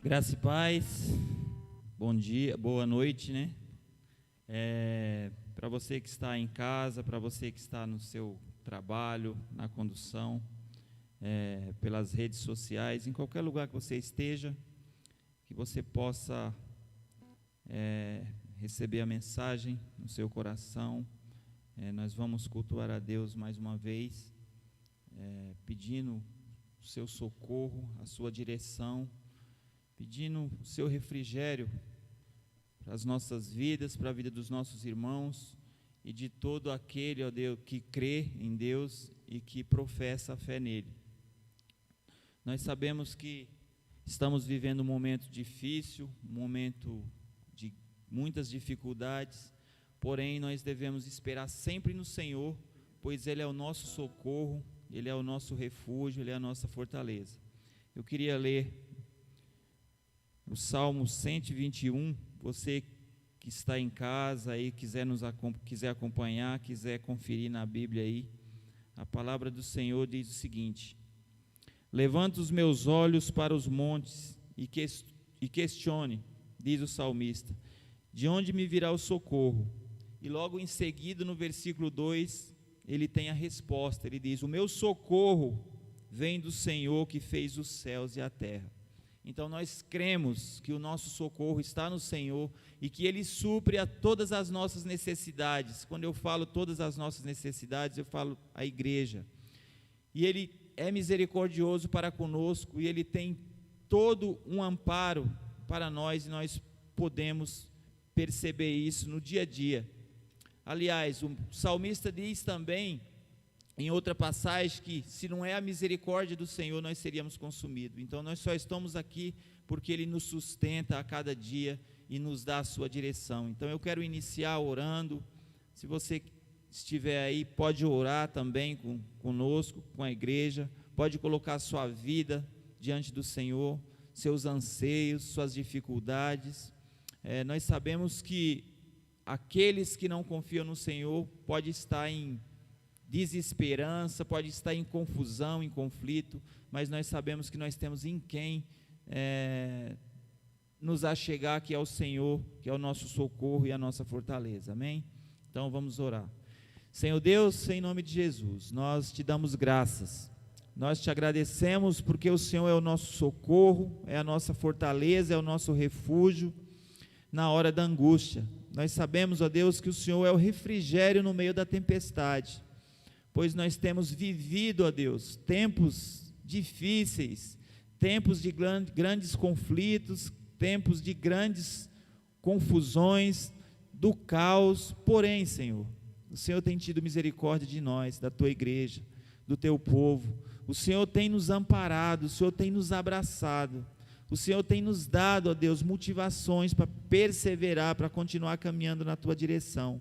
Graça e paz, bom dia, boa noite, né? Para você que está em casa, para você que está no seu trabalho, na condução, pelas redes sociais, em qualquer lugar que você esteja, que você possa receber a mensagem no seu coração. Nós vamos cultuar a Deus mais uma vez, pedindo o seu socorro, a sua direção, pedindo o seu refrigério para as nossas vidas, para a vida dos nossos irmãos e de todo aquele, ó Deus, que crê em Deus e que professa a fé nele. Nós sabemos que estamos vivendo um momento difícil, um momento de muitas dificuldades, porém nós devemos esperar sempre no Senhor, pois Ele é o nosso socorro, Ele é o nosso refúgio, Ele é a nossa fortaleza. Eu queria ler o Salmo 121, você que está em casa aí, quiser acompanhar, quiser conferir na Bíblia aí, a palavra do Senhor diz o seguinte: levanta os meus olhos para os montes e questione, diz o salmista, de onde me virá o socorro? E logo em seguida, no versículo 2, ele tem a resposta, ele diz: o meu socorro vem do Senhor que fez os céus e a terra. Então nós cremos que o nosso socorro está no Senhor e que Ele supre a todas as nossas necessidades. Quando eu falo todas as nossas necessidades, eu falo a igreja. E Ele é misericordioso para conosco e Ele tem todo um amparo para nós e nós podemos perceber isso no dia a dia. Aliás, o salmista diz também, em outra passagem, que se não é a misericórdia do Senhor, nós seríamos consumidos. Então nós só estamos aqui porque Ele nos sustenta a cada dia e nos dá a sua direção. Então eu quero iniciar orando. Se você estiver aí, pode orar também conosco, com a igreja, pode colocar a sua vida diante do Senhor, seus anseios, suas dificuldades. Nós sabemos que aqueles que não confiam no Senhor pode estar em desesperança, pode estar em confusão, em conflito, mas nós sabemos que nós temos em quem nos achegar, que é o Senhor, que é o nosso socorro e a nossa fortaleza, amém? Então vamos orar. Senhor Deus, em nome de Jesus, nós te damos graças, nós te agradecemos porque o Senhor é o nosso socorro, é a nossa fortaleza, é o nosso refúgio na hora da angústia. Nós sabemos, ó Deus, que o Senhor é o refrigério no meio da tempestade, pois nós temos vivido, ó Deus, tempos difíceis, tempos de grandes conflitos, tempos de grandes confusões, do caos, porém, Senhor, o Senhor tem tido misericórdia de nós, da tua igreja, do teu povo, o Senhor tem nos amparado, o Senhor tem nos abraçado, o Senhor tem nos dado, ó Deus, motivações para perseverar, para continuar caminhando na tua direção.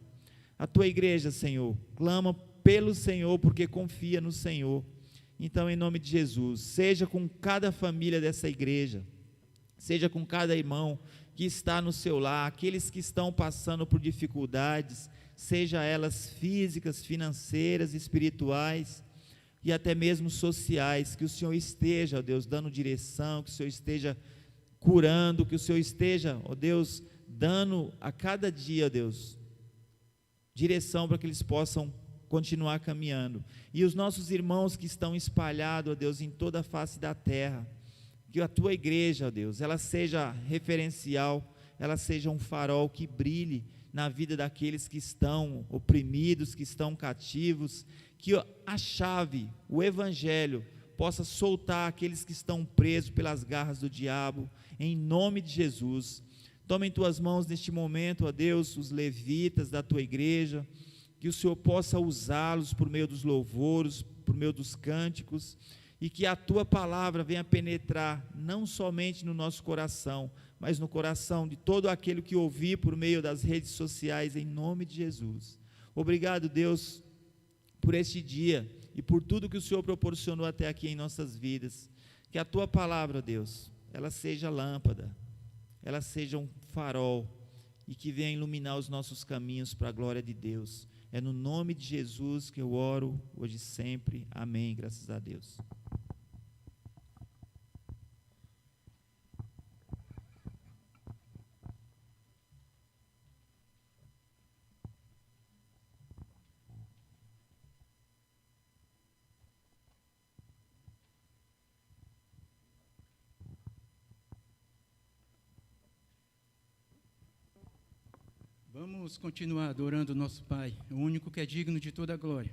A tua igreja, Senhor, clama pelo Senhor, porque confia no Senhor. Então, em nome de Jesus, seja com cada família dessa igreja, seja com cada irmão que está no seu lar, aqueles que estão passando por dificuldades, seja elas físicas, financeiras, espirituais e até mesmo sociais, que o Senhor esteja, ó Deus, dando direção, que o Senhor esteja curando, que o Senhor esteja, ó Deus, dando a cada dia, ó Deus, direção para que eles possam continuar caminhando. E os nossos irmãos que estão espalhados, ó Deus, em toda a face da terra, que a tua igreja, ó Deus, ela seja referencial, ela seja um farol que brilhe na vida daqueles que estão oprimidos, que estão cativos, que a chave, o evangelho, possa soltar aqueles que estão presos pelas garras do diabo, em nome de Jesus. Toma em tuas mãos neste momento, ó Deus, os levitas da tua igreja, que o Senhor possa usá-los por meio dos louvores, por meio dos cânticos, e que a tua palavra venha penetrar não somente no nosso coração, mas no coração de todo aquele que ouvir por meio das redes sociais, em nome de Jesus. Obrigado, Deus, por este dia e por tudo que o Senhor proporcionou até aqui em nossas vidas. Que a tua palavra, Deus, ela seja lâmpada, ela seja um farol e que venha iluminar os nossos caminhos para a glória de Deus. É no nome de Jesus que eu oro, hoje e sempre. Amém, graças a Deus. Vamos continuar adorando o nosso Pai, o único que é digno de toda a glória.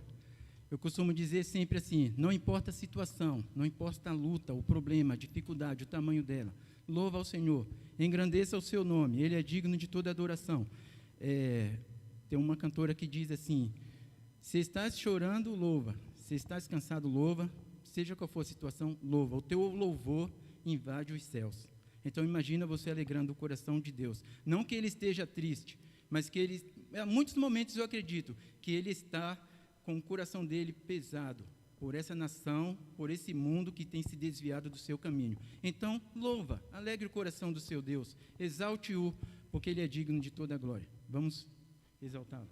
Eu costumo dizer sempre assim, não importa a situação, não importa a luta, o problema, a dificuldade, o tamanho dela, louva ao Senhor, engrandeça o seu nome, Ele é digno de toda adoração. Tem uma cantora que diz assim, se estás chorando, louva, se estás cansado, louva, seja qual for a situação, louva, o teu louvor invade os céus. Então imagina você alegrando o coração de Deus, não que Ele esteja triste, mas que Ele, em muitos momentos eu acredito, que Ele está com o coração dele pesado por essa nação, por esse mundo que tem se desviado do seu caminho. Então, louva, alegre o coração do seu Deus, exalte-o, porque Ele é digno de toda a glória. Vamos exaltá-lo.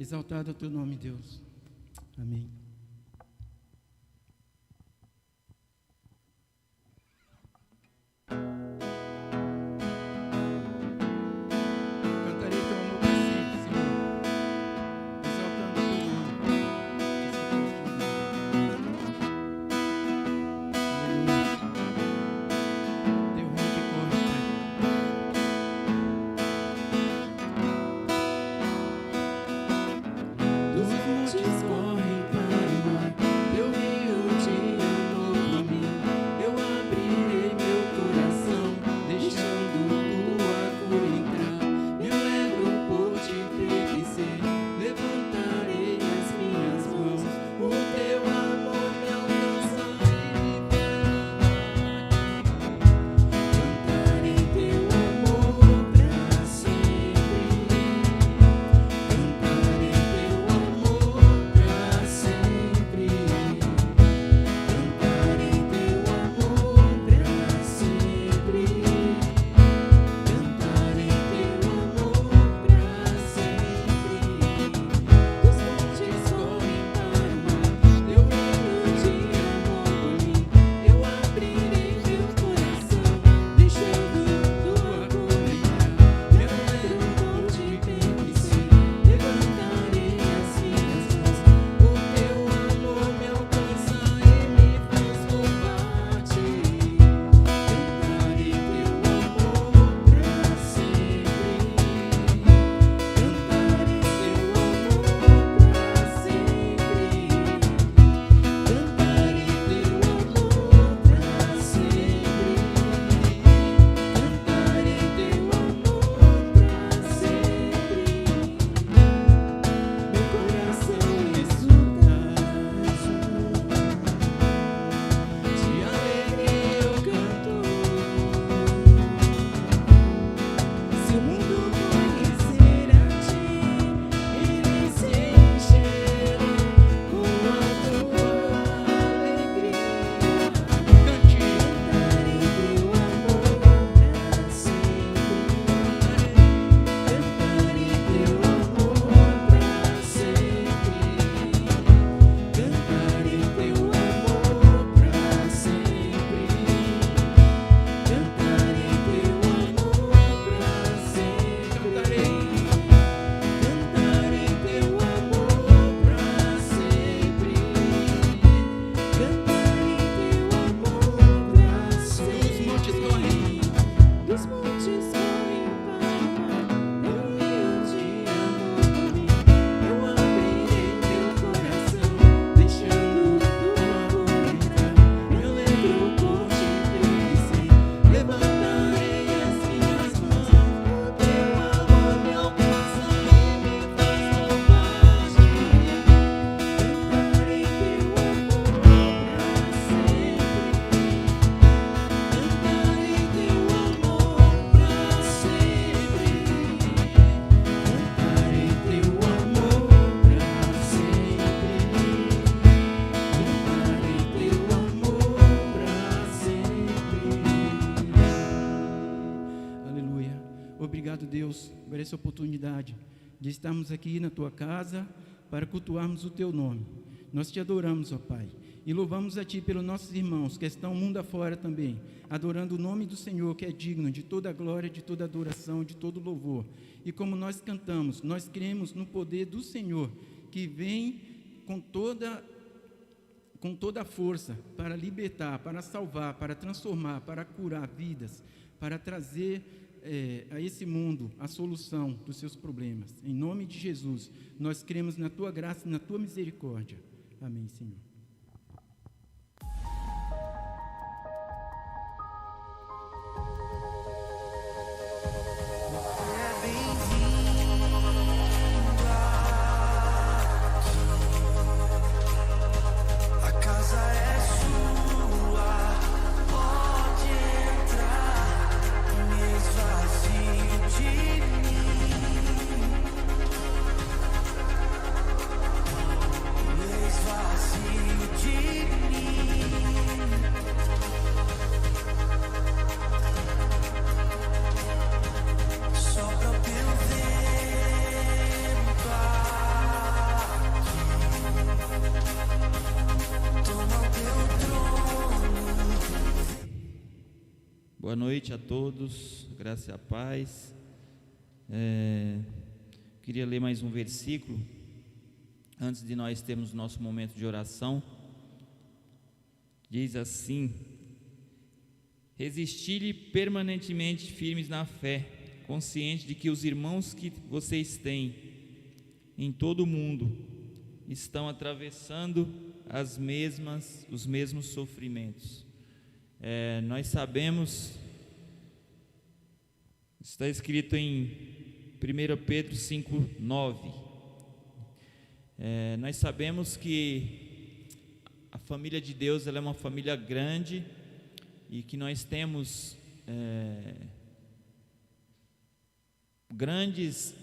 Exaltado é o teu nome, Deus. Amém. Cantarei teu amor para sempre, Senhor. Exaltando o teu nome. Aleluia. Teu rio que corre, Pai. Dos montes correm para Obrigado, Deus, por essa oportunidade de estarmos aqui na Tua casa para cultuarmos o Teu nome. Nós Te adoramos, ó Pai, e louvamos a Ti pelos nossos irmãos que estão mundo afora também, adorando o nome do Senhor, que é digno de toda a glória, de toda a adoração, de todo o louvor. E como nós cantamos, nós cremos no poder do Senhor, que vem com toda a força para libertar, para salvar, para transformar, para curar vidas, para trazer a esse mundo a solução dos seus problemas. Em nome de Jesus, nós cremos na Tua graça e na Tua misericórdia. Amém, Senhor. Boa noite a todos, graça e a paz. Queria ler mais um versículo, antes de nós termos nosso momento de oração. Diz assim: resisti-lhe permanentemente firmes na fé, consciente de que os irmãos que vocês têm em todo o mundo estão atravessando os mesmos sofrimentos. Nós sabemos, está escrito em 1 Pedro 5:9, nós sabemos que a família de Deus ela é uma família grande e que nós temos grandes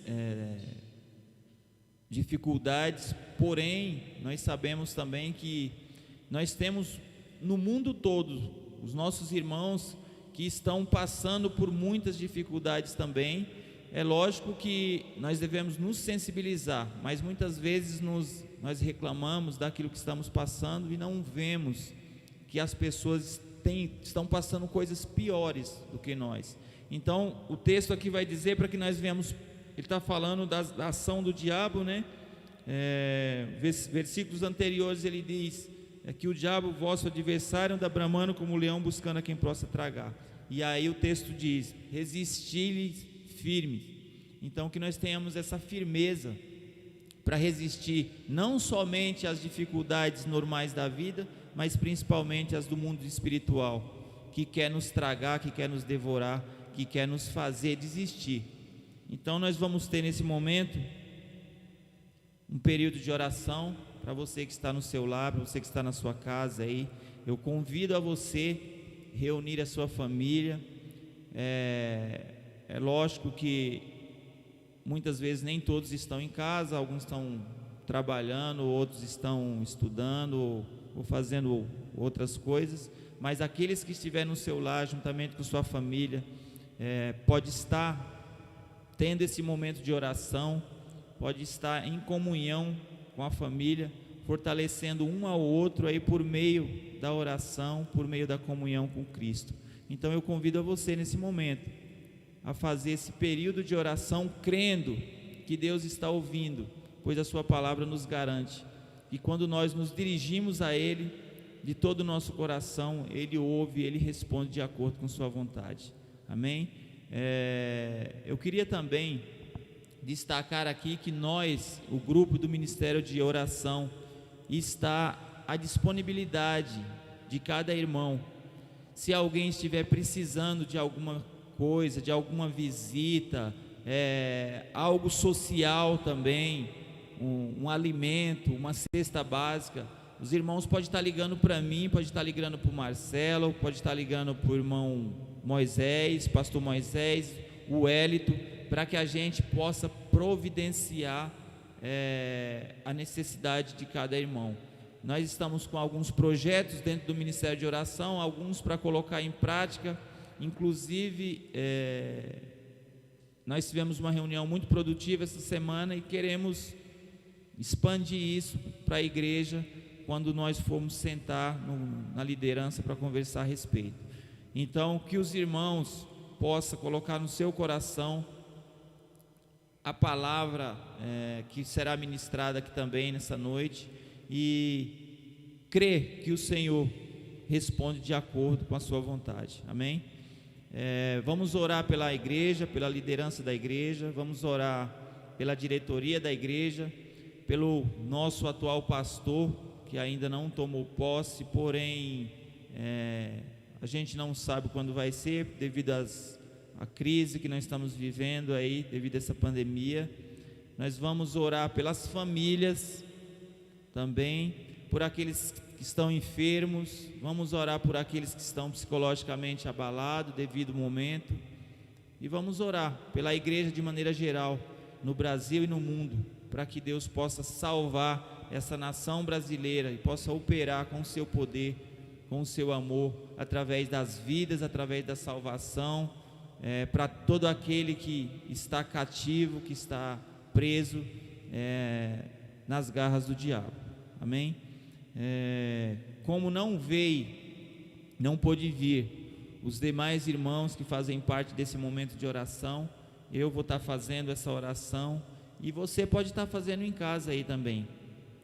dificuldades, porém nós sabemos também que nós temos no mundo todo os nossos irmãos que estão passando por muitas dificuldades também. É lógico que nós devemos nos sensibilizar, mas muitas vezes nós reclamamos daquilo que estamos passando e não vemos que as pessoas estão passando coisas piores do que nós. Então o texto aqui vai dizer para que nós venhamos, ele está falando da ação do diabo, né? Versículos anteriores ele diz que o diabo, vosso adversário, anda bramando como um leão buscando a quem possa tragar. E aí o texto diz: resisti-lhes firmes. Então que nós tenhamos essa firmeza para resistir não somente às dificuldades normais da vida, mas principalmente às do mundo espiritual, que quer nos tragar, que quer nos devorar, que quer nos fazer desistir. Então nós vamos ter nesse momento um período de oração. Para você que está no seu lar, para você que está na sua casa aí, eu convido a você reunir a sua família. É lógico que muitas vezes nem todos estão em casa, alguns estão trabalhando, outros estão estudando ou fazendo outras coisas, mas aqueles que estiverem no seu lar, juntamente com sua família, pode estar tendo esse momento de oração, pode estar em comunhão com a família, fortalecendo um ao outro aí por meio da oração, por meio da comunhão com Cristo. Então eu convido a você nesse momento a fazer esse período de oração, crendo que Deus está ouvindo, pois a sua palavra nos garante que quando nós nos dirigimos a Ele de todo o nosso coração, Ele ouve, Ele responde de acordo com sua vontade. Amém? Eu queria também destacar aqui que nós, o grupo do Ministério de Oração, está à disponibilidade de cada irmão. Se alguém estiver precisando de alguma coisa, de alguma visita, algo social também, um alimento, uma cesta básica, os irmãos podem estar ligando para mim, pode estar ligando para o Marcelo, pode estar ligando para o irmão Moisés, pastor Moisés, o Hélito, para que a gente possa providenciar a necessidade de cada irmão. Nós estamos com alguns projetos dentro do Ministério de Oração, alguns para colocar em prática, inclusive Nós tivemos uma reunião muito produtiva essa semana e queremos expandir isso para a igreja quando nós formos sentar na liderança para conversar a respeito. Então, que os irmãos possam colocar no seu coração a palavra que será ministrada aqui também nessa noite e crer que o Senhor responde de acordo com a sua vontade, amém? Vamos orar pela igreja, pela liderança da igreja, vamos orar pela diretoria da igreja, pelo nosso atual pastor, que ainda não tomou posse, porém a gente não sabe quando vai ser, devido à crise que nós estamos vivendo aí, devido a essa pandemia. Nós vamos orar pelas famílias também, por aqueles que estão enfermos, vamos orar por aqueles que estão psicologicamente abalados devido ao momento, e vamos orar pela igreja de maneira geral, no Brasil e no mundo, para que Deus possa salvar essa nação brasileira e possa operar com o seu poder, com o seu amor, através das vidas, através da salvação, para todo aquele que está cativo, que está preso nas garras do diabo, amém? Como não veio, não pôde vir os demais irmãos que fazem parte desse momento de oração, eu vou estar fazendo essa oração e você pode estar fazendo em casa aí também,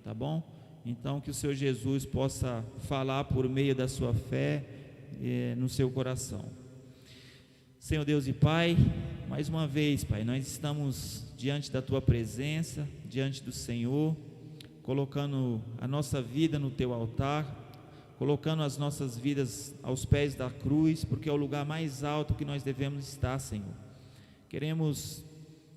tá bom? Então que o Senhor Jesus possa falar por meio da sua fé no seu coração. Senhor Deus e Pai, mais uma vez, Pai, nós estamos diante da tua presença, diante do Senhor, colocando a nossa vida no teu altar, colocando as nossas vidas aos pés da cruz, porque é o lugar mais alto que nós devemos estar, Senhor. Queremos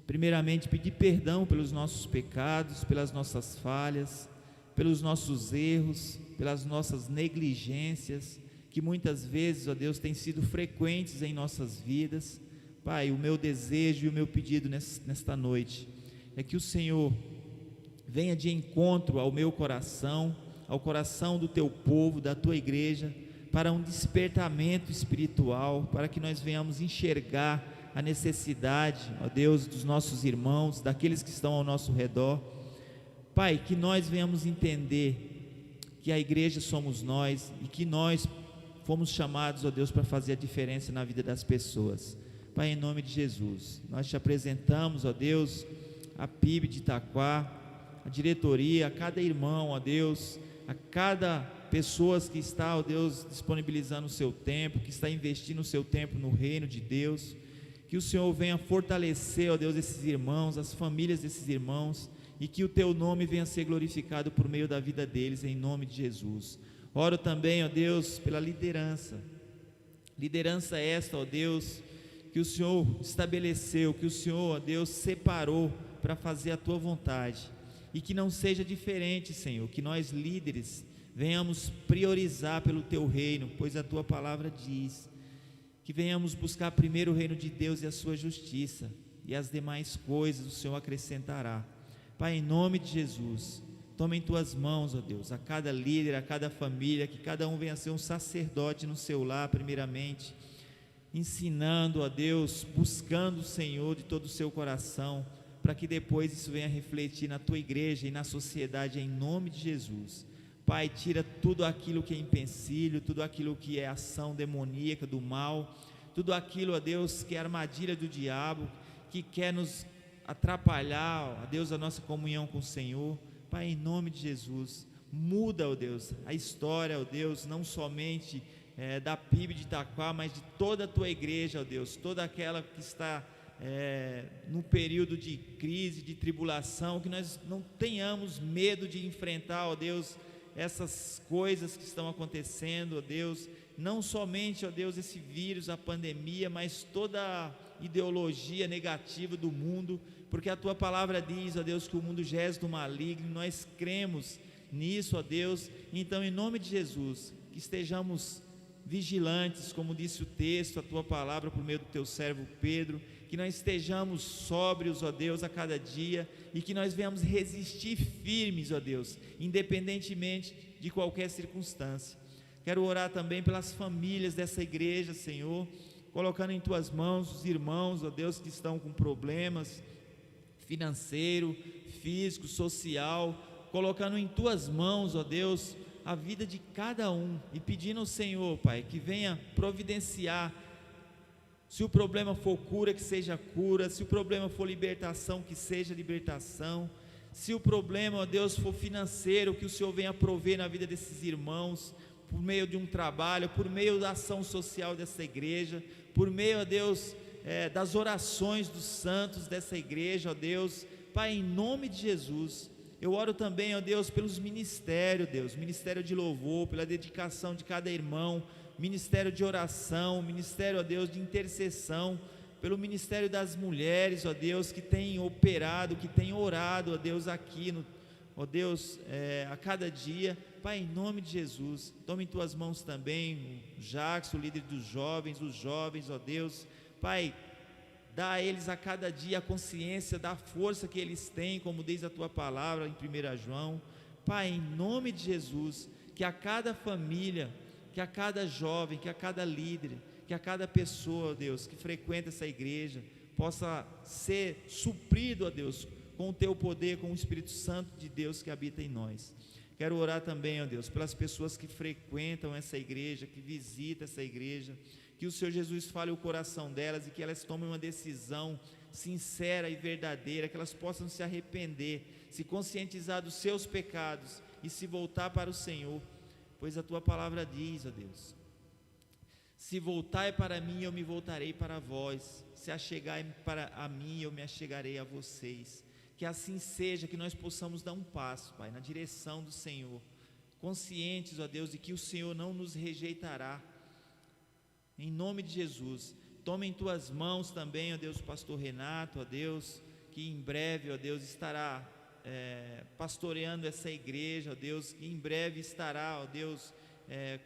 primeiramente pedir perdão pelos nossos pecados, pelas nossas falhas, pelos nossos erros, pelas nossas negligências, que muitas vezes, ó Deus, têm sido frequentes em nossas vidas. Pai, o meu desejo e o meu pedido nesta noite é que o Senhor venha de encontro ao meu coração, ao coração do teu povo, da tua igreja, para um despertamento espiritual, para que nós venhamos enxergar a necessidade, ó Deus, dos nossos irmãos, daqueles que estão ao nosso redor. Pai, que nós venhamos entender que a igreja somos nós e que nós fomos chamados, ó Deus, para fazer a diferença na vida das pessoas. Pai, em nome de Jesus, nós te apresentamos, ó Deus, a PIB de Itaquá, a diretoria, a cada irmão, ó Deus, a cada pessoa que está, ó Deus, disponibilizando o seu tempo, que está investindo o seu tempo no reino de Deus. Que o Senhor venha fortalecer, ó Deus, esses irmãos, as famílias desses irmãos, e que o teu nome venha ser glorificado por meio da vida deles, em nome de Jesus. Oro também, ó Deus, pela liderança esta, ó Deus, que o Senhor estabeleceu, que o Senhor, ó Deus, separou para fazer a tua vontade, e que não seja diferente, Senhor, que nós líderes venhamos priorizar pelo teu reino, pois a tua palavra diz que venhamos buscar primeiro o reino de Deus e a sua justiça, e as demais coisas o Senhor acrescentará. Pai, em nome de Jesus, toma em tuas mãos, ó Deus, a cada líder, a cada família, que cada um venha ser um sacerdote no seu lar, primeiramente, ensinando, ó Deus, buscando o Senhor de todo o seu coração, para que depois isso venha refletir na tua igreja e na sociedade, em nome de Jesus. Pai, tira tudo aquilo que é empecilho, tudo aquilo que é ação demoníaca do mal, tudo aquilo, ó Deus, que é armadilha do diabo, que quer nos atrapalhar, ó Deus, a nossa comunhão com o Senhor. Pai, em nome de Jesus, muda, ó Deus, a história, ó Deus, não somente da PIB de Itaquá, mas de toda a tua igreja, ó Deus, toda aquela que está no período de crise, de tribulação, que nós não tenhamos medo de enfrentar, ó Deus, essas coisas que estão acontecendo, ó Deus, não somente, ó Deus, esse vírus, a pandemia, mas toda a ideologia negativa do mundo, porque a tua palavra diz, ó Deus, que o mundo jaz do maligno, nós cremos nisso, ó Deus. Então, em nome de Jesus, que estejamos vigilantes, como disse o texto, a tua palavra por meio do teu servo Pedro, que nós estejamos sóbrios, ó Deus, a cada dia, e que nós venhamos resistir firmes, ó Deus, independentemente de qualquer circunstância. Quero orar também pelas famílias dessa igreja, Senhor, colocando em tuas mãos os irmãos, ó Deus, que estão com problemas financeiro, físico, social, colocando em tuas mãos, ó Deus, a vida de cada um e pedindo ao Senhor, Pai, que venha providenciar. Se o problema for cura, que seja cura. Se o problema for libertação, que seja libertação. Se o problema, ó Deus, for financeiro, que o Senhor venha prover na vida desses irmãos, por meio de um trabalho, por meio da ação social dessa igreja, por meio, ó Deus, das orações dos santos dessa igreja, ó Deus. Pai, em nome de Jesus, eu oro também, ó Deus, pelos ministérios, Deus, ministério de louvor, pela dedicação de cada irmão, ministério de oração, ministério, ó Deus, de intercessão, pelo ministério das mulheres, ó Deus, que tem operado, que tem orado, ó Deus, aqui, ó Deus, a cada dia. Pai, em nome de Jesus, toma em tuas mãos também o Jackson, o líder dos jovens, os jovens, ó Deus. Pai, dá a eles a cada dia a consciência da força que eles têm, como diz a tua palavra em 1 João. Pai, em nome de Jesus, que a cada família, que a cada jovem, que a cada líder, que a cada pessoa, ó Deus, que frequenta essa igreja, possa ser suprido, ó Deus, com o teu poder, com o Espírito Santo de Deus que habita em nós. Quero orar também, ó Deus, pelas pessoas que frequentam essa igreja, que visitam essa igreja, que o Senhor Jesus fale o coração delas e que elas tomem uma decisão sincera e verdadeira, que elas possam se arrepender, se conscientizar dos seus pecados e se voltar para o Senhor, pois a tua palavra diz, ó Deus: se voltai para mim, eu me voltarei para vós, se achegai para a mim, eu me achegarei a vocês. Que assim seja, que nós possamos dar um passo, Pai, na direção do Senhor, conscientes, ó Deus, de que o Senhor não nos rejeitará. Em nome de Jesus, toma em tuas mãos também, ó Deus, o pastor Renato, ó Deus, que em breve, ó Deus, estará pastoreando essa igreja, ó Deus, que em breve estará, ó Deus,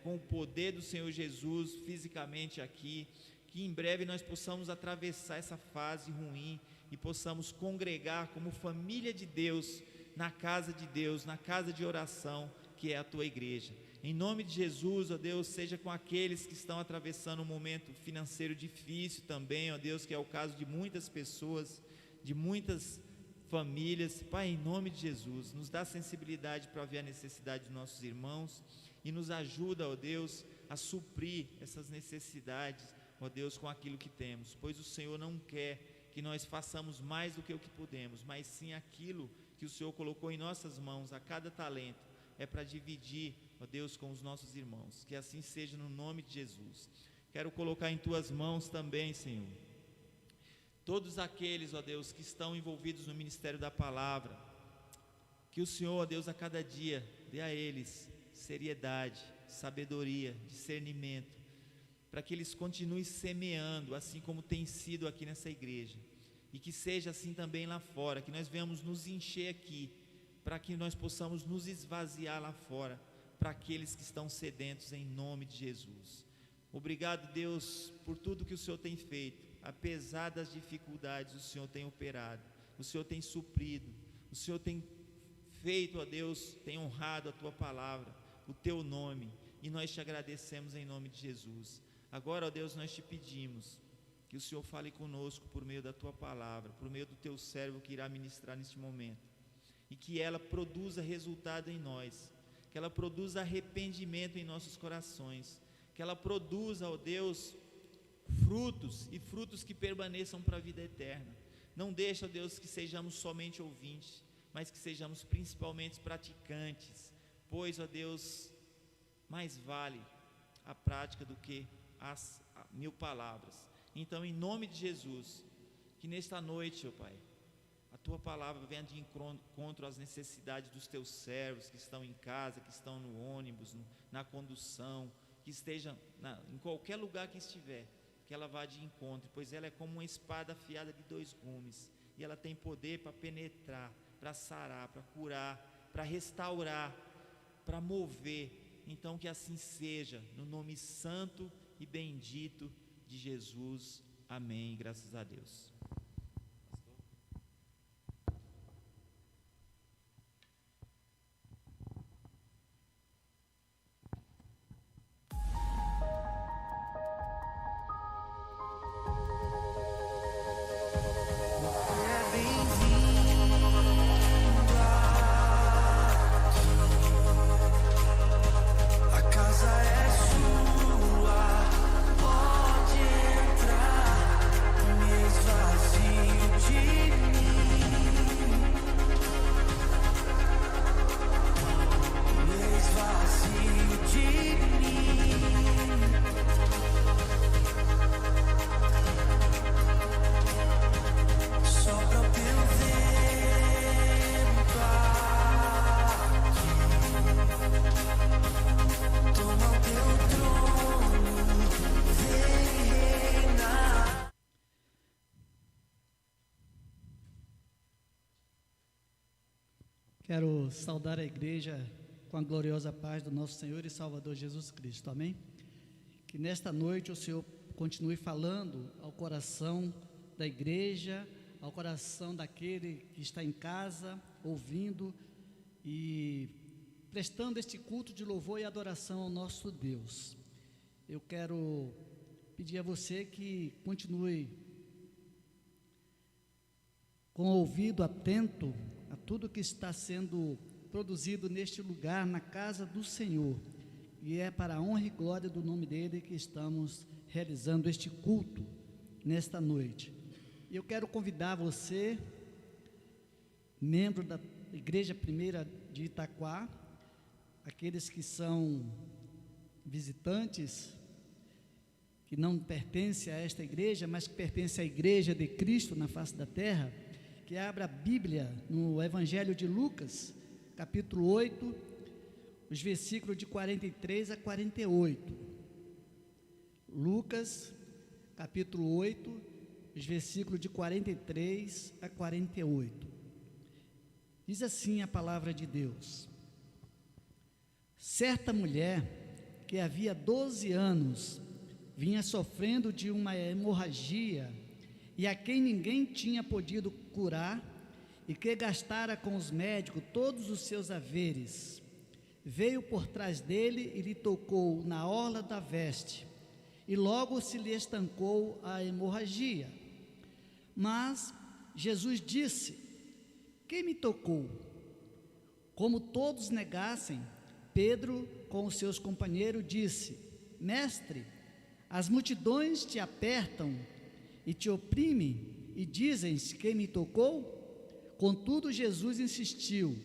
com o poder do Senhor Jesus fisicamente aqui, que em breve nós possamos atravessar essa fase ruim e possamos congregar como família de Deus, na casa de Deus, na casa de oração que é a tua igreja. Em nome de Jesus, ó Deus, seja com aqueles que estão atravessando um momento financeiro difícil também, ó Deus, que é o caso de muitas pessoas, de muitas famílias. Pai, em nome de Jesus, nos dá sensibilidade para ver a necessidade dos nossos irmãos e nos ajuda, ó Deus, a suprir essas necessidades, ó Deus, com aquilo que temos, pois o Senhor não quer que nós façamos mais do que o que podemos, mas sim aquilo que o Senhor colocou em nossas mãos. A cada talento é para dividir, ó Deus, com os nossos irmãos. Que assim seja, no nome de Jesus. Quero colocar em tuas mãos também, Senhor, todos aqueles, ó Deus, que estão envolvidos no ministério da palavra. Que o Senhor, ó Deus, a cada dia dê a eles seriedade, sabedoria, discernimento, para que eles continuem semeando, assim como tem sido aqui nessa igreja, e que seja assim também lá fora, que nós venhamos nos encher aqui, para que nós possamos nos esvaziar lá fora, para aqueles que estão sedentos, em nome de Jesus. Obrigado, Deus, por tudo que o Senhor tem feito. Apesar das dificuldades, o Senhor tem operado, o Senhor tem suprido, o Senhor tem feito, ó Deus, tem honrado a tua palavra, o teu nome, e nós te agradecemos em nome de Jesus. Agora, ó Deus, nós te pedimos que o Senhor fale conosco por meio da tua palavra, por meio do teu servo que irá ministrar neste momento, e que ela produza resultado em nós, que ela produza arrependimento em nossos corações, que ela produza, ó Deus, frutos, e frutos que permaneçam para a vida eterna. Não deixa, ó Deus, que sejamos somente ouvintes, mas que sejamos principalmente praticantes, pois, ó Deus, mais vale a prática do que as 1000 palavras. Então, em nome de Jesus, que nesta noite, ó Pai, a tua palavra venha de encontro às necessidades dos teus servos que estão em casa, que estão no ônibus, na condução, que estejam em qualquer lugar que estiver, que ela vá de encontro, pois ela é como uma espada afiada de 2 gumes, e ela tem poder para penetrar, para sarar, para curar, para restaurar, para mover. Então que assim seja, no nome santo e bendito de Jesus, amém, graças a Deus. Quero saudar a igreja com a gloriosa paz do nosso Senhor e Salvador Jesus Cristo, amém? Que nesta noite o Senhor continue falando ao coração da igreja, ao coração daquele que está em casa, ouvindo e prestando este culto de louvor e adoração ao nosso Deus. Eu quero pedir a você que continue com o ouvido atento a tudo que está sendo produzido neste lugar, na casa do Senhor, e é para a honra e glória do nome dele que estamos realizando este culto nesta noite. E eu quero convidar você, membro da Igreja Primeira de Itaquá, aqueles que são visitantes, que não pertencem a esta igreja, mas que pertencem à Igreja de Cristo na face da terra, que abra a Bíblia no Evangelho de Lucas, capítulo 8, os versículos de 43 a 48. Lucas, capítulo 8, os versículos de 43 a 48. Diz assim a palavra de Deus: certa mulher que havia 12 anos vinha sofrendo de uma hemorragia e a quem ninguém tinha podido curar e que gastara com os médicos todos os seus haveres, veio por trás dele e lhe tocou na orla da veste, e logo se lhe estancou a hemorragia. Mas Jesus disse: quem me tocou? Como todos negassem, Pedro, com os seus companheiros, disse: mestre, as multidões te apertam e te oprimem, e dizem: quem me tocou? Contudo, Jesus insistiu: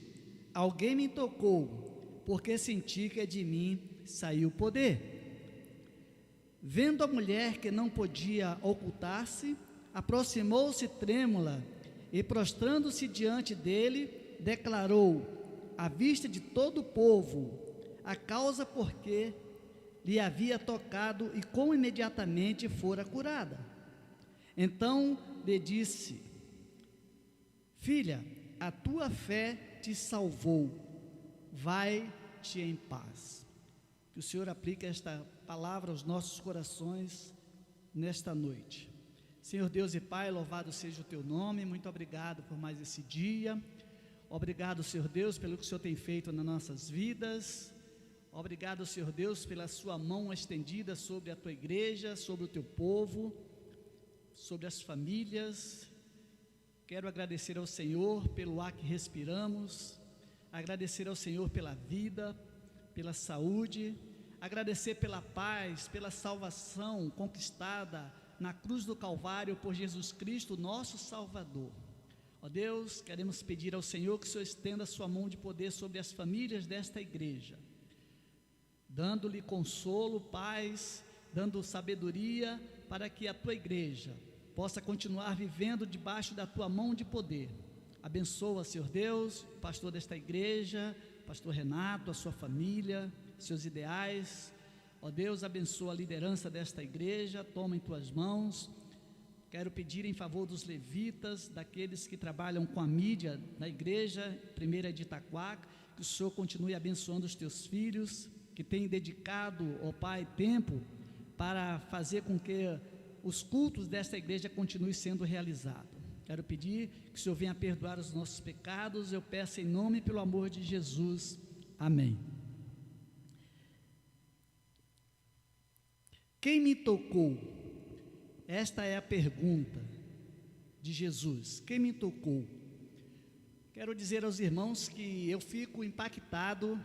alguém me tocou, porque senti que de mim saiu o poder. Vendo a mulher que não podia ocultar-se, aproximou-se trêmula e, prostrando-se diante dele, declarou, à vista de todo o povo, a causa por que lhe havia tocado, e como imediatamente fora curada. Então lhe disse: filha, a tua fé te salvou, vai-te em paz. Que o Senhor aplique esta palavra aos nossos corações nesta noite. Senhor Deus e Pai, louvado seja o teu nome, muito obrigado por mais esse dia. Obrigado, Senhor Deus, pelo que o Senhor tem feito nas nossas vidas. Obrigado, Senhor Deus, pela sua mão estendida sobre a tua igreja, sobre o teu povo, sobre as famílias. Quero agradecer ao Senhor pelo ar que respiramos, agradecer ao Senhor pela vida, pela saúde, agradecer pela paz, pela salvação conquistada na cruz do Calvário por Jesus Cristo, nosso Salvador. Ó Deus, queremos pedir ao Senhor que o Senhor estenda a sua mão de poder sobre as famílias desta igreja, dando-lhe consolo, paz, dando sabedoria para que a tua igreja possa continuar vivendo debaixo da tua mão de poder. Abençoa, Senhor Deus, o pastor desta igreja, pastor Renato, a sua família, seus ideais. Ó Deus, abençoa a liderança desta igreja, toma em tuas mãos. Quero pedir em favor dos levitas, daqueles que trabalham com a mídia da igreja Primeira de Itaquá, que o Senhor continue abençoando os teus filhos, que têm dedicado, ó Pai, tempo para fazer com que os cultos desta igreja continuem sendo realizados. Quero pedir que o Senhor venha perdoar os nossos pecados. Eu peço em nome e pelo amor de Jesus. Amém. Quem me tocou? Esta é a pergunta de Jesus. Quem me tocou? Quero dizer aos irmãos que eu fico impactado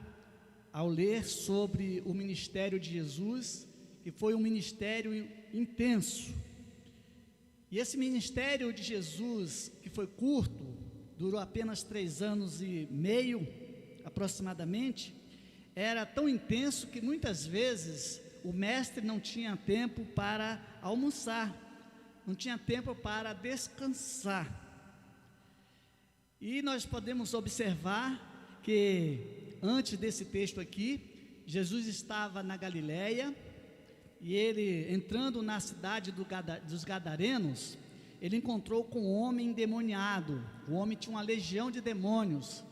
ao ler sobre o ministério de Jesus, que foi um ministério intenso. E esse ministério de Jesus, que foi curto, durou apenas 3 anos e meio, aproximadamente, era tão intenso que muitas vezes o mestre não tinha tempo para almoçar, não tinha tempo para descansar. E nós podemos observar que, antes desse texto aqui, Jesus estava na Galileia, e ele, entrando na cidade dos Gadarenos, ele encontrou com um homem endemoniado. O homem tinha uma legião de demônios,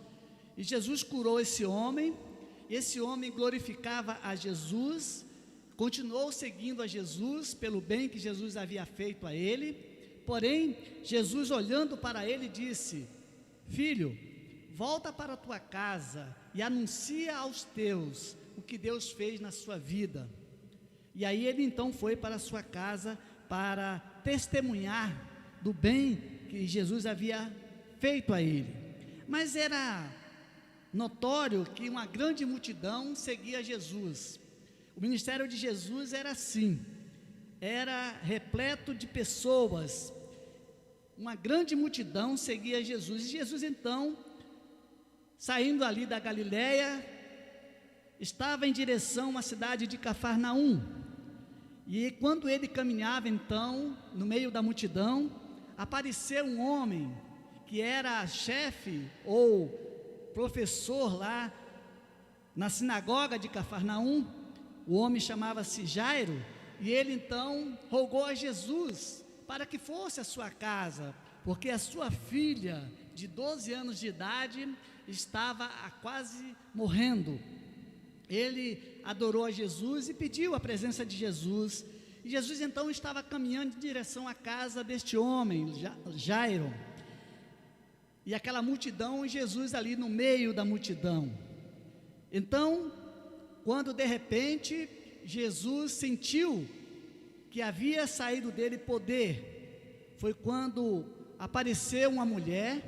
E Jesus curou esse homem, e esse homem glorificava a Jesus, continuou seguindo a Jesus pelo bem que Jesus havia feito a ele. Porém, Jesus, olhando para ele, disse: filho, volta para a tua casa e anuncia aos teus o que Deus fez na sua vida. E aí ele então foi para a sua casa para testemunhar do bem que Jesus havia feito a ele. Mas era notório que uma grande multidão seguia Jesus. O ministério de Jesus era assim, era repleto de pessoas, uma grande multidão seguia Jesus. E Jesus então, saindo ali da Galileia, estava em direção à cidade de Cafarnaum. E quando ele caminhava então, no meio da multidão, apareceu um homem que era chefe ou professor lá na sinagoga de Cafarnaum. O homem chamava-se Jairo, e ele então rogou a Jesus para que fosse à sua casa, porque a sua filha de 12 anos de idade estava quase morrendo. Ele adorou a Jesus e pediu a presença de Jesus, e Jesus então estava caminhando em direção à casa deste homem, Jairo, e aquela multidão, e Jesus ali no meio da multidão. Então, quando de repente Jesus sentiu que havia saído dele poder, foi quando apareceu uma mulher.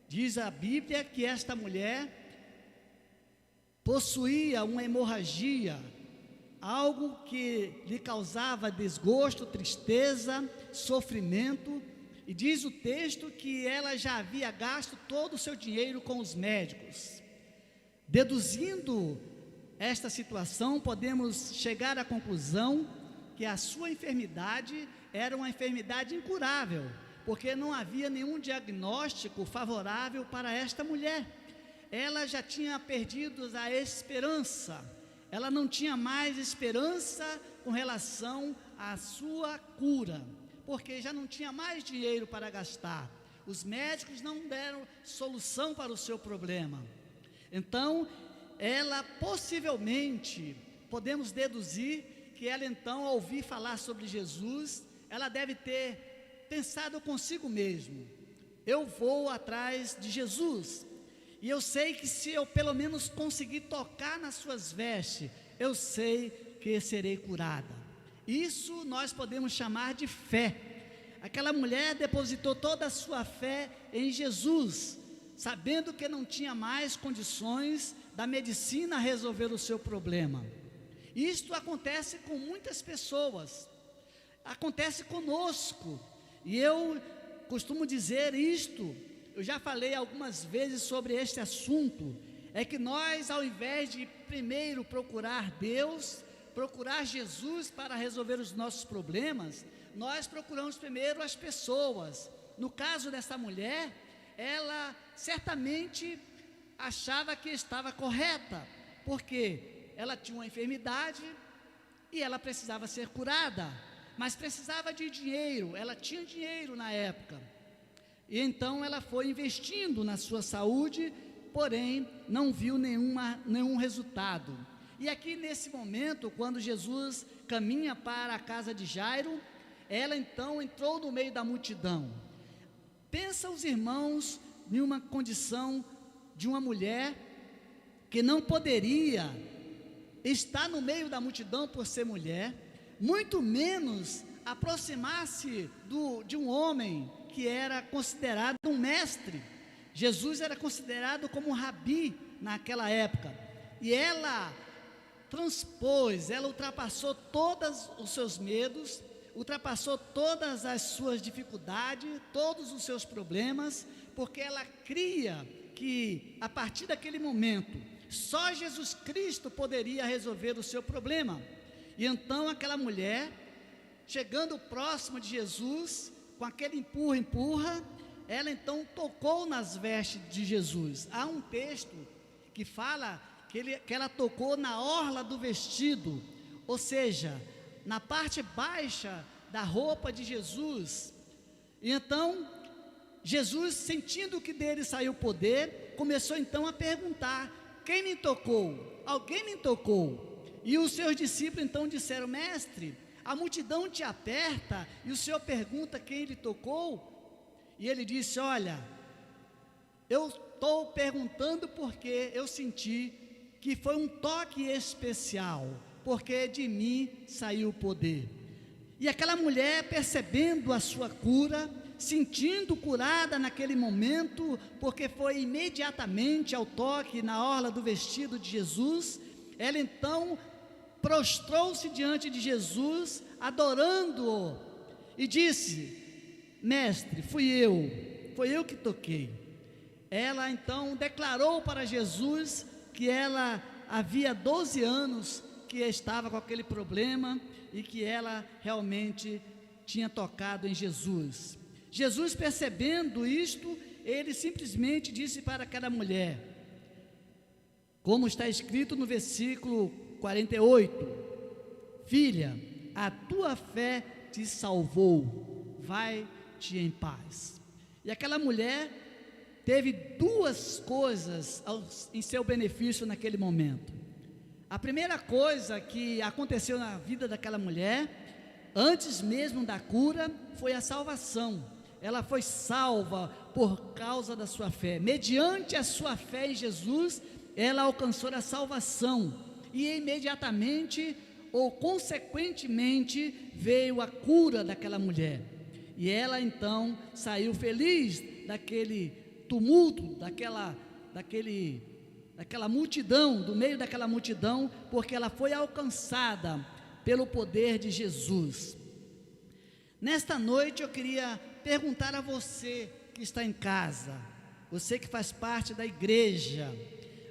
Diz a Bíblia que esta mulher possuía uma hemorragia, algo que lhe causava desgosto, tristeza, sofrimento, e diz o texto que ela já havia gasto todo o seu dinheiro com os médicos. Deduzindo esta situação, podemos chegar à conclusão que a sua enfermidade era uma enfermidade incurável, porque não havia nenhum diagnóstico favorável para esta mulher. Ela já tinha perdido a esperança, ela não tinha mais esperança com relação à sua cura, porque já não tinha mais dinheiro para gastar. Os médicos não deram solução para o seu problema. Então, ela possivelmente, podemos deduzir que ela então, ao ouvir falar sobre Jesus, ela deve ter pensado consigo mesmo: eu vou atrás de Jesus, e eu sei que se eu pelo menos conseguir tocar nas suas vestes, eu sei que serei curada. Isso nós podemos chamar de fé. Aquela mulher depositou toda a sua fé em Jesus, sabendo que não tinha mais condições da medicina resolver o seu problema. Isto acontece com muitas pessoas, acontece conosco, e eu costumo dizer isto, eu já falei algumas vezes sobre este assunto, é que nós, ao invés de primeiro procurar Deus, procurar Jesus para resolver os nossos problemas, nós procuramos primeiro as pessoas. No caso dessa mulher, ela certamente achava que estava correta, porque ela tinha uma enfermidade e ela precisava ser curada, mas precisava de dinheiro, ela tinha dinheiro na época, e então ela foi investindo na sua saúde, porém não viu nenhum resultado. E aqui nesse momento, quando Jesus caminha para a casa de Jairo, ela então entrou no meio da multidão. Pensa os irmãos em uma condição de uma mulher que não poderia estar no meio da multidão por ser mulher, muito menos aproximar-se de um homem que era considerado um mestre. Jesus era considerado como um rabi naquela época, e ela transpôs, ela ultrapassou todos os seus medos, ultrapassou todas as suas dificuldades, todos os seus problemas, porque ela cria que a partir daquele momento só Jesus Cristo poderia resolver o seu problema. E então aquela mulher, chegando próximo de Jesus, com aquele empurra, ela então tocou nas vestes de Jesus. Há um texto que fala que ela tocou na orla do vestido, ou seja, na parte baixa da roupa de Jesus. E então Jesus, sentindo que dele saiu o poder, começou então a perguntar: quem me tocou? Alguém me tocou? E os seus discípulos então disseram: mestre, a multidão te aperta e o Senhor pergunta quem lhe tocou? E ele disse: olha, eu estou perguntando porque eu senti que foi um toque especial, porque de mim saiu o poder. E aquela mulher, percebendo a sua cura, sentindo curada naquele momento, porque foi imediatamente ao toque na orla do vestido de Jesus, ela então prostrou-se diante de Jesus, adorando-o, e disse: mestre, foi eu que toquei. Ela então declarou para Jesus que ela havia 12 anos que estava com aquele problema e que ela realmente tinha tocado em Jesus. Jesus, percebendo isto, ele simplesmente disse para aquela mulher, como está escrito no versículo 48: filha, a tua fé te salvou, vai-te em paz. E aquela mulher teve duas coisas em seu benefício naquele momento. A primeira coisa que aconteceu na vida daquela mulher, antes mesmo da cura, foi a salvação. Ela foi salva por causa da sua fé. Mediante a sua fé em Jesus, ela alcançou a salvação. E imediatamente, ou consequentemente, veio a cura daquela mulher. E ela então saiu feliz daquele tumulto, daquela multidão, do meio daquela multidão, porque ela foi alcançada pelo poder de Jesus. Nesta noite eu queria perguntar a você que está em casa, você que faz parte da igreja,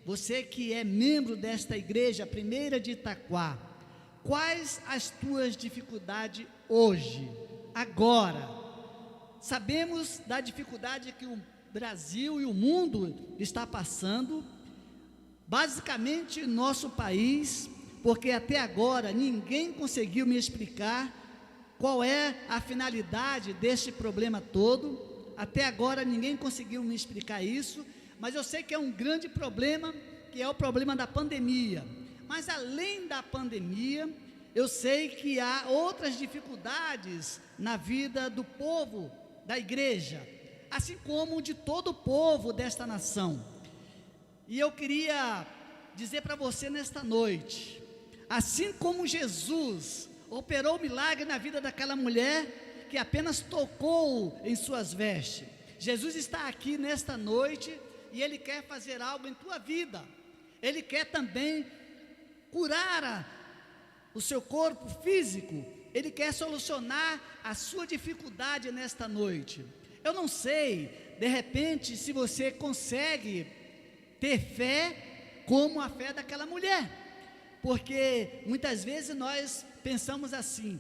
você que é membro desta igreja, a primeira de Itaquá, quais as tuas dificuldades hoje, agora? Sabemos da dificuldade que o Brasil e o mundo está passando, basicamente nosso país, porque até agora ninguém conseguiu me explicar qual é a finalidade deste problema todo. Até agora ninguém conseguiu me explicar isso, mas eu sei que é um grande problema, que é o problema da pandemia. Mas além da pandemia, eu sei que há outras dificuldades na vida do povo da igreja, assim como de todo o povo desta nação. E eu queria dizer para você nesta noite, assim como Jesus operou o milagre na vida daquela mulher que apenas tocou em suas vestes, Jesus está aqui nesta noite e Ele quer fazer algo em tua vida. Ele quer também curar o seu corpo físico. Ele quer solucionar a sua dificuldade nesta noite. Eu não sei, de repente, se você consegue ter fé como a fé daquela mulher, porque muitas vezes nós pensamos assim: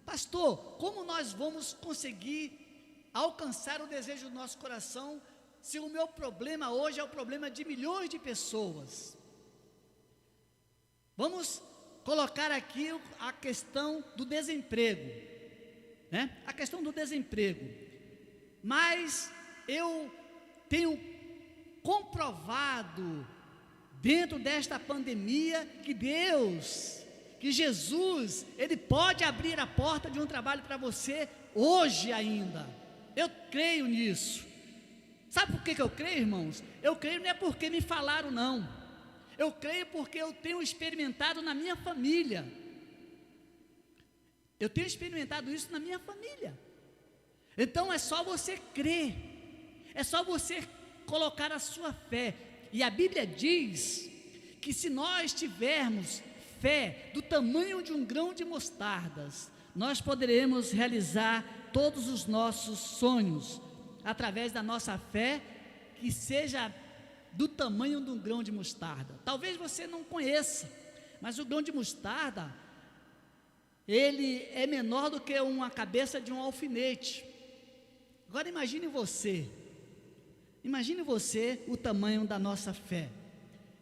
pastor, como nós vamos conseguir alcançar o desejo do nosso coração se o meu problema hoje é o problema de milhões de pessoas? Vamos colocar aqui a questão do desemprego, né? A questão do desemprego. Mas eu tenho comprovado dentro desta pandemia que Jesus, Ele pode abrir a porta de um trabalho para você hoje ainda. Eu creio nisso. Sabe por que eu creio, irmãos? Eu creio não é porque me falaram, não. Eu creio porque eu tenho experimentado na minha família. Eu tenho experimentado isso na minha família. Então é só você crer, é só você colocar a sua fé. E a Bíblia diz que se nós tivermos fé do tamanho de um grão de mostardas, nós poderemos realizar todos os nossos sonhos, através da nossa fé, que seja do tamanho de um grão de mostarda. Talvez você não conheça, mas o grão de mostarda, ele é menor do que uma cabeça de um alfinete. Agora imagine você o tamanho da nossa fé.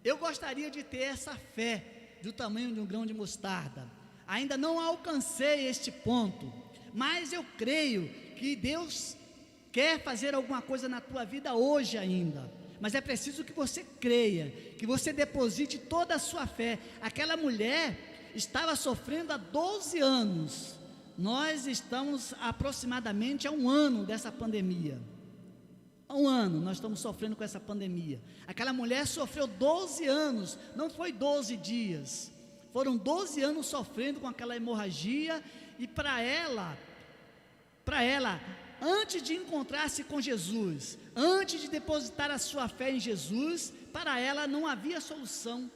Eu gostaria de ter essa fé do tamanho de um grão de mostarda. Ainda não alcancei este ponto, mas eu creio que Deus quer fazer alguma coisa na tua vida hoje ainda, mas é preciso que você creia, que você deposite toda a sua fé. Aquela mulher estava sofrendo há 12 anos, nós estamos aproximadamente há 1 ano dessa pandemia, há 1 ano nós estamos sofrendo com essa pandemia. Aquela mulher sofreu 12 anos, não foi 12 dias, foram 12 anos sofrendo com aquela hemorragia, e para ela, antes de encontrar-se com Jesus, antes de depositar a sua fé em Jesus, para ela não havia solução,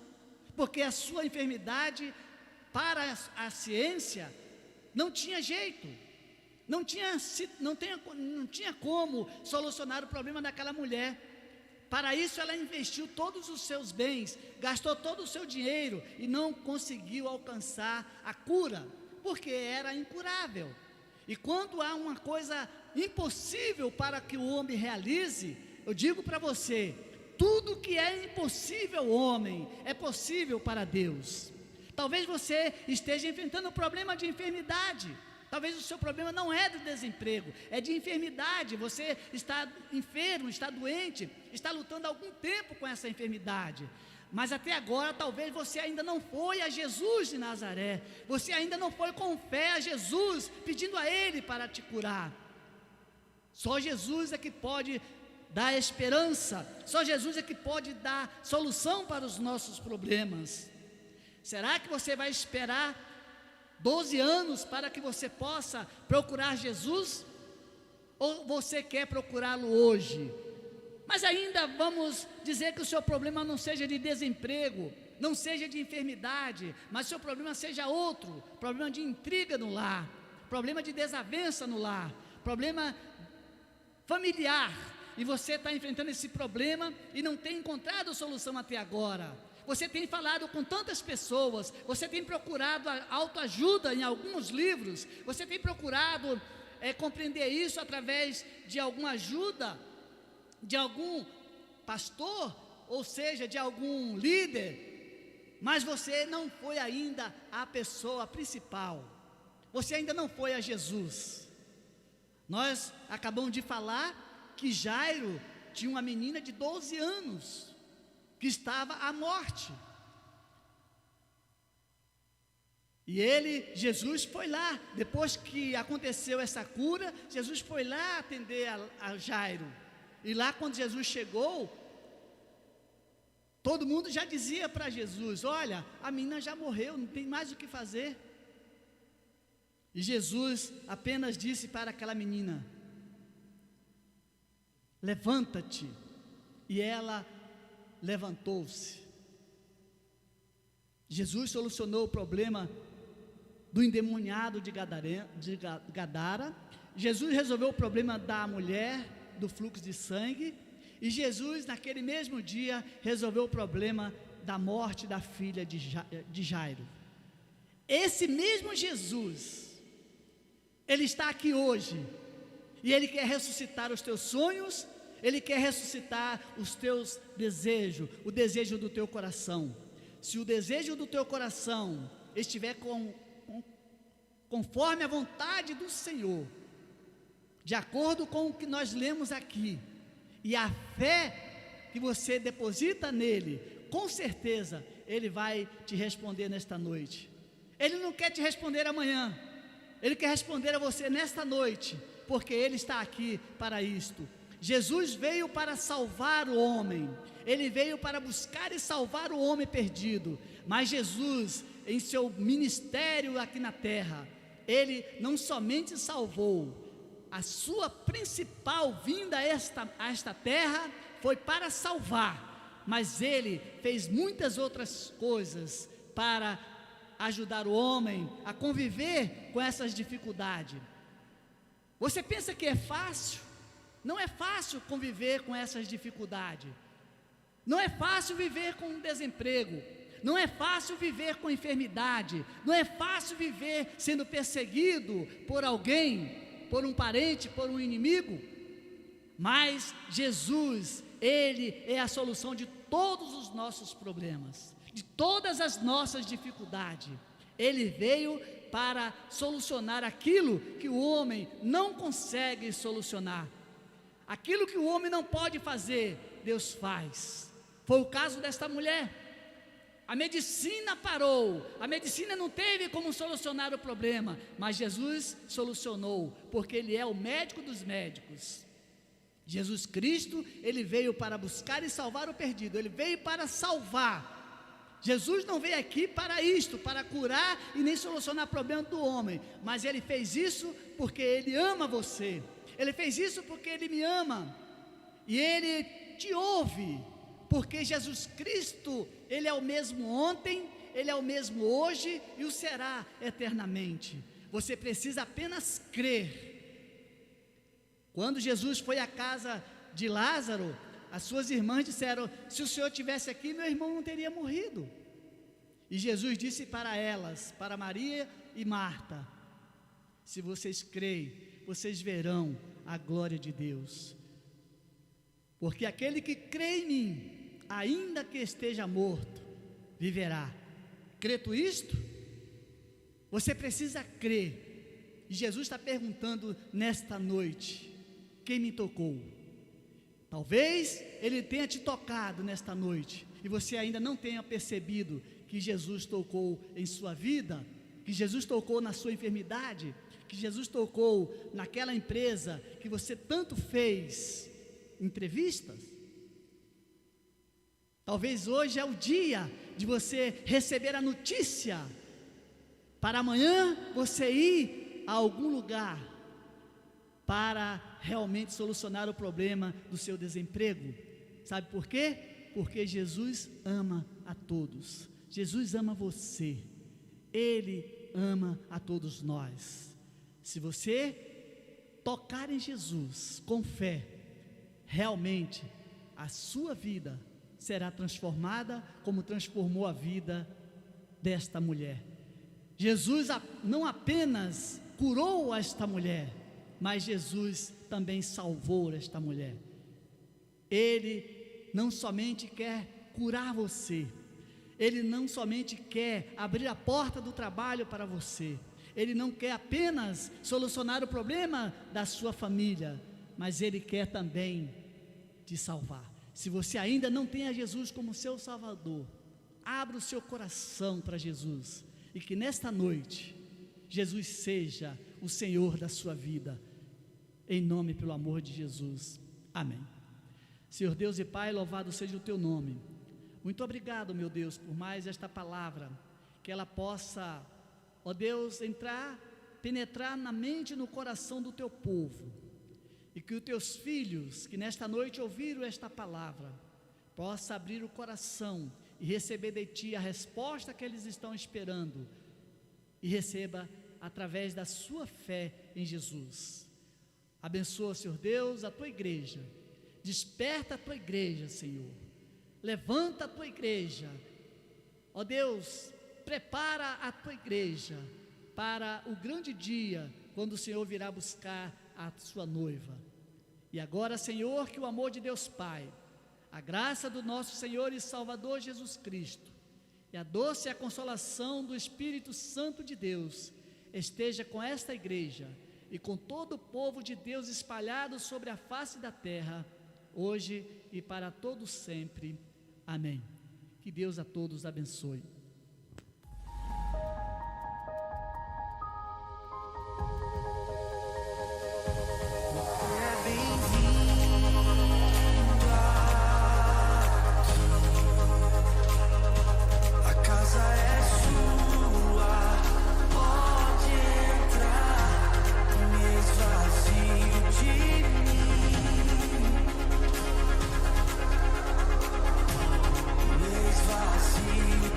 porque a sua enfermidade, para a ciência, não tinha jeito, não tinha como solucionar o problema daquela mulher. Para isso ela investiu todos os seus bens, gastou todo o seu dinheiro e não conseguiu alcançar a cura, porque era incurável. E quando há uma coisa impossível para que o homem realize, eu digo para você, tudo que é impossível ao homem, é possível para Deus. Talvez você esteja enfrentando um problema de enfermidade, talvez o seu problema não é de desemprego, é de enfermidade. Você está enfermo, está doente, está lutando há algum tempo com essa enfermidade, mas até agora talvez você ainda não foi a Jesus de Nazaré, você ainda não foi com fé a Jesus, pedindo a Ele para te curar. Só Jesus é que pode dar esperança, só Jesus é que pode dar solução para os nossos problemas. Será que você vai esperar 12 anos para que você possa procurar Jesus? Ou você quer procurá-lo hoje? Mas ainda vamos dizer que o seu problema não seja de desemprego, não seja de enfermidade, mas o seu problema seja outro, problema de intriga no lar, problema de desavença no lar, problema familiar, e você está enfrentando esse problema e não tem encontrado solução até agora. Você tem falado com tantas pessoas, você tem procurado a autoajuda em alguns livros, você tem procurado compreender isso através de alguma ajuda, de algum pastor, ou seja, de algum líder, mas você não foi ainda a pessoa principal, você ainda não foi a Jesus. Nós acabamos de falar que Jairo tinha uma menina de 12 anos, que estava à morte, e Jesus foi lá, depois que aconteceu essa cura, Jesus foi lá atender a Jairo, e lá quando Jesus chegou, todo mundo já dizia para Jesus: olha, a menina já morreu, não tem mais o que fazer. E Jesus apenas disse para aquela menina: levanta-te, e ela levantou-se. Jesus solucionou o problema do endemoniado de Gadara, Jesus resolveu o problema da mulher do fluxo de sangue, e Jesus naquele mesmo dia resolveu o problema da morte da filha de Jairo. Esse mesmo Jesus, Ele está aqui hoje, e Ele quer ressuscitar os teus sonhos, Ele quer ressuscitar os teus desejos, o desejo do teu coração. Se o desejo do teu coração estiver conforme a vontade do Senhor, de acordo com o que nós lemos aqui, e a fé que você deposita nele, com certeza Ele vai te responder nesta noite. Ele não quer te responder amanhã, Ele quer responder a você nesta noite, porque Ele está aqui para isto. Jesus veio para salvar o homem, Ele veio para buscar e salvar o homem perdido, mas Jesus, em seu ministério aqui na terra, Ele não somente salvou, a sua principal vinda a esta terra foi para salvar, mas Ele fez muitas outras coisas para ajudar o homem a conviver com essas dificuldades. Você pensa que é fácil? Não é fácil conviver com essas dificuldades, não é fácil viver com desemprego, não é fácil viver com enfermidade, não é fácil viver sendo perseguido por alguém, por um parente, por um inimigo, mas Jesus, Ele é a solução de todos os nossos problemas, de todas as nossas dificuldades. Ele veio para solucionar aquilo que o homem não consegue solucionar. Aquilo que o homem não pode fazer, Deus faz. Foi o caso desta mulher. A medicina parou, a medicina não teve como solucionar o problema, mas Jesus solucionou, porque Ele é o médico dos médicos. Jesus Cristo, Ele veio para buscar e salvar o perdido, Ele veio para salvar. Jesus não veio aqui para isto, para curar e nem solucionar o problema do homem, mas Ele fez isso porque Ele ama você, Ele fez isso porque Ele me ama, e Ele te ouve, porque Jesus Cristo, Ele é o mesmo ontem, Ele é o mesmo hoje e o será eternamente. Você precisa apenas crer. Quando Jesus foi à casa de Lázaro, as suas irmãs disseram: se o Senhor estivesse aqui, meu irmão não teria morrido. E Jesus disse para elas, para Maria e Marta: se vocês creem, vocês verão a glória de Deus. Porque aquele que crê em mim, ainda que esteja morto, viverá. Crê tu isto? Você precisa crer. E Jesus está perguntando nesta noite: quem me tocou? Talvez Ele tenha te tocado nesta noite, e você ainda não tenha percebido que Jesus tocou em sua vida, que Jesus tocou na sua enfermidade, que Jesus tocou naquela empresa que você tanto fez entrevistas. Talvez hoje é o dia de você receber a notícia, para amanhã você ir a algum lugar, para realmente solucionar o problema do seu desemprego. Sabe por quê? Porque Jesus ama a todos, Jesus ama você, Ele ama a todos nós. Se você tocar em Jesus com fé, realmente a sua vida será transformada, como transformou a vida desta mulher. Jesus não apenas curou esta mulher, mas Jesus também salvou esta mulher. Ele não somente quer curar você, Ele não somente quer abrir a porta do trabalho para você, Ele não quer apenas solucionar o problema da sua família, mas Ele quer também te salvar. Se você ainda não tem a Jesus como seu Salvador, abra o seu coração para Jesus, e que nesta noite Jesus seja o Senhor da sua vida, em nome, pelo amor de Jesus, amém. Senhor Deus e Pai, louvado seja o teu nome. Muito obrigado, meu Deus, por mais esta palavra, que ela possa, ó Deus, penetrar na mente e no coração do teu povo, e que os teus filhos, que nesta noite ouviram esta palavra, possa abrir o coração e receber de ti a resposta que eles estão esperando, e receba através da sua fé em Jesus. Abençoa, Senhor Deus, a tua igreja, desperta a tua igreja, Senhor, levanta a tua igreja, ó Deus, prepara a tua igreja para o grande dia, quando o Senhor virá buscar a sua noiva. E agora, Senhor, que o amor de Deus Pai, a graça do nosso Senhor e Salvador Jesus Cristo, e a doce consolação do Espírito Santo de Deus, esteja com esta igreja, e com todo o povo de Deus espalhado sobre a face da terra, hoje e para todos sempre, amém. Que Deus a todos abençoe.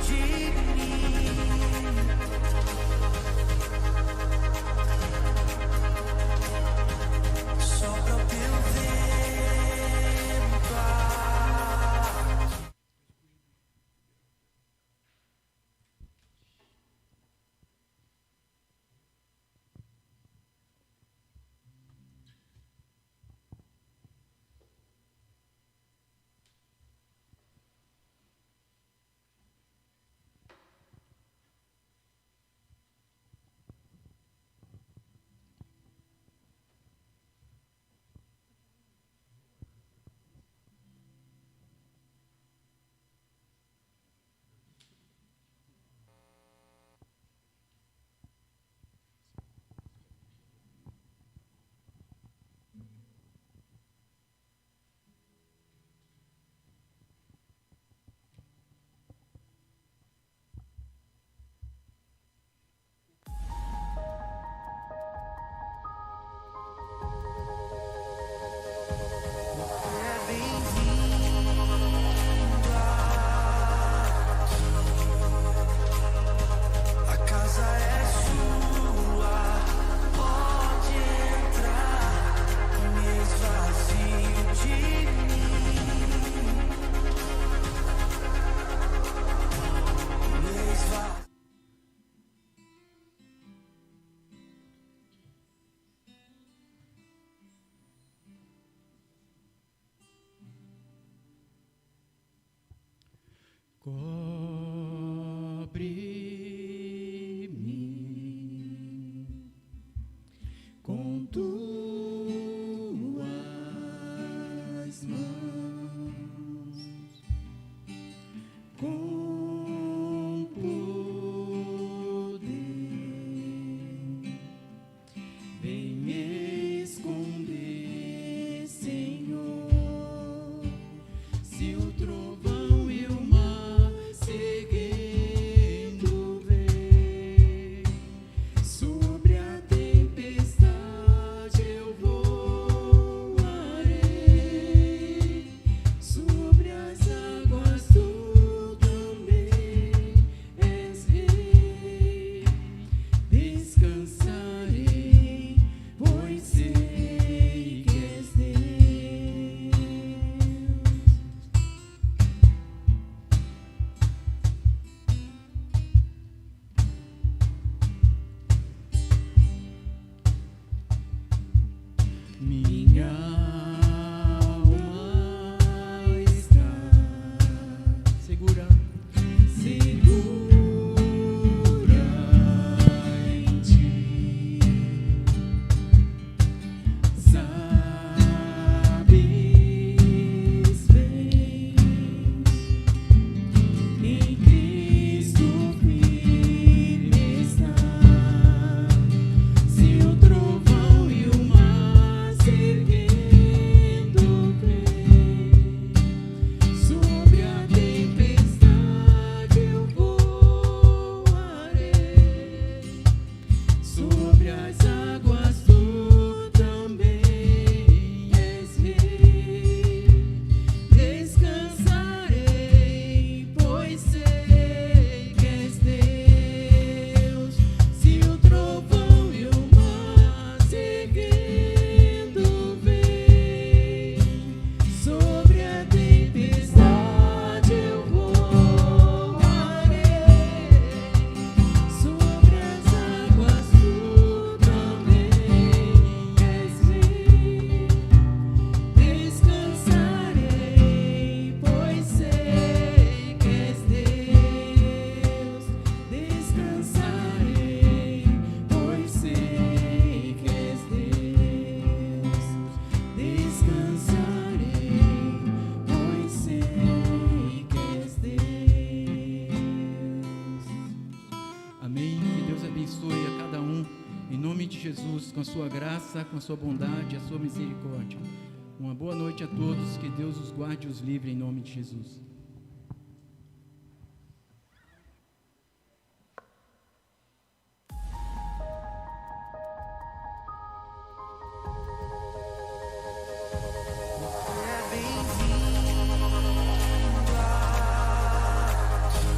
De com a sua graça, com a sua bondade, a sua misericórdia. Uma boa noite a todos, que Deus os guarde e os livre em nome de Jesus.